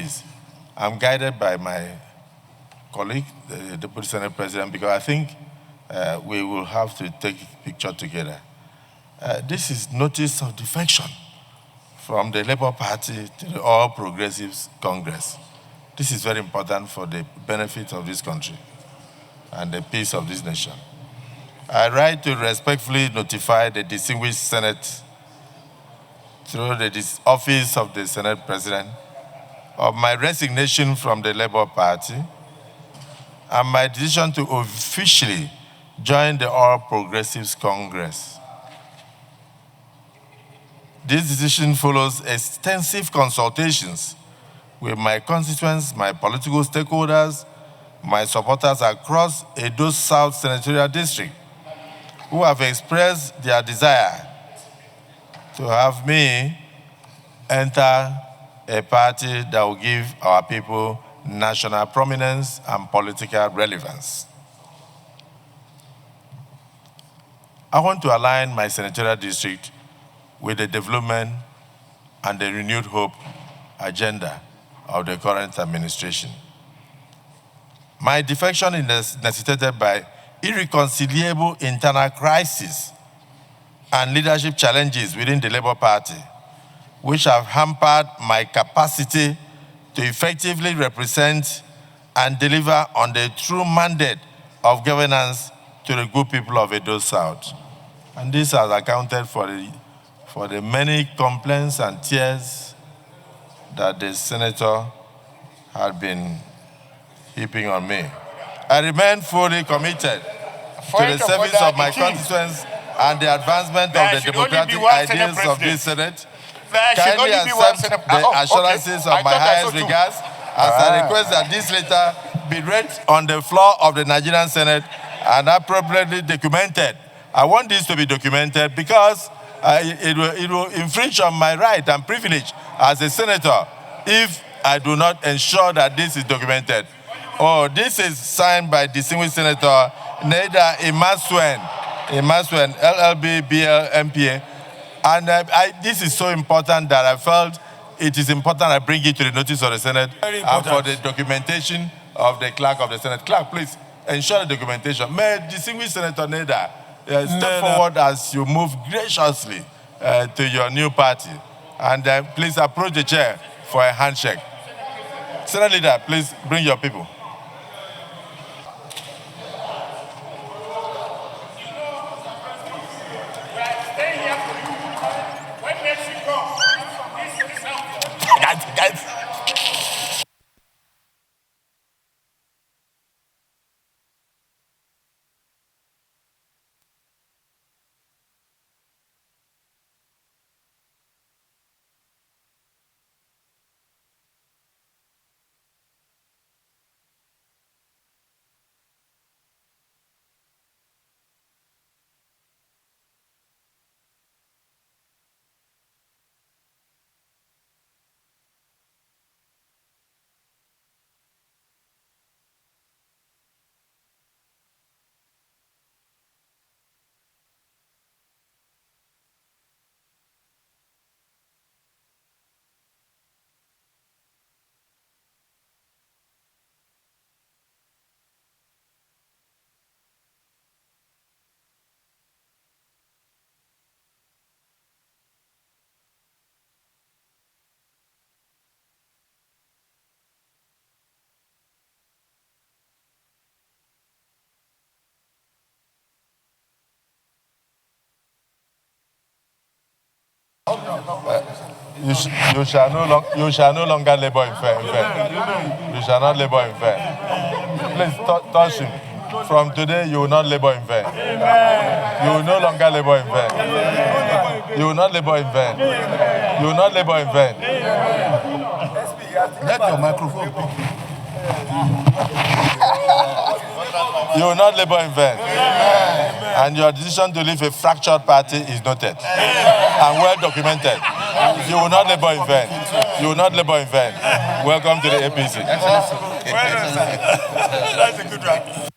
please, I'm guided by my colleague, the Deputy Senate President, because I think we will have to take a picture together. This is notice of defection from the Labour Party to the All Progressives Congress. This is very important for the benefit of this country and the peace of this nation. I write to respectfully notify the distinguished Senate through the office of the Senate President of my resignation from the Labour Party and my decision to officially join the All Progressives Congress. This decision follows extensive consultations with my constituents, my political stakeholders, my supporters across Edo South Senatorial District, who have expressed their desire to have me enter a party that will give our people national prominence and political relevance. I want to align my senatorial district with the development and the renewed hope agenda of the current administration. My defection is necessitated by irreconcilable internal crises and leadership challenges within the Labour Party, which have hampered my capacity to effectively represent and deliver on the true mandate of governance to the good people of Edo South. And this has accounted for the many complaints and tears that the senator had been heaping on me. I remain fully committed to the service of my constituents and the advancement of the democratic ideals of this Senate. Kindly accept the assurances of my highest regards as I request that this letter be read on the floor of the Nigerian Senate and appropriately documented. I want this to be documented because it will infringe on my right and privilege as a senator if I do not ensure that this is documented. Oh, this is signed by distinguished Senator Naira Imasuen, LLB, BL, MPA. And this is so important that I felt it is important I bring it to the notice of the Senate and for the documentation of the clerk of the Senate. Clerk, please ensure the documentation. May distinguished Senator Naira step forward as you move graciously to your new party. And please approach the chair for a handshake. Senate leader, please bring your people. Guys. You shall no longer labor in vain. You shall not labor in vain. Please touch him. From today, you will not labor in vain. You will no longer labor in vain. You will not labor in vain. You will not labor in vain. Let your microphone pick. You will not labor in vain. And your decision to leave a fractured party is noted and well documented. You will not labor in vain. You will not labor in vain. Welcome to the APC. That's a good one.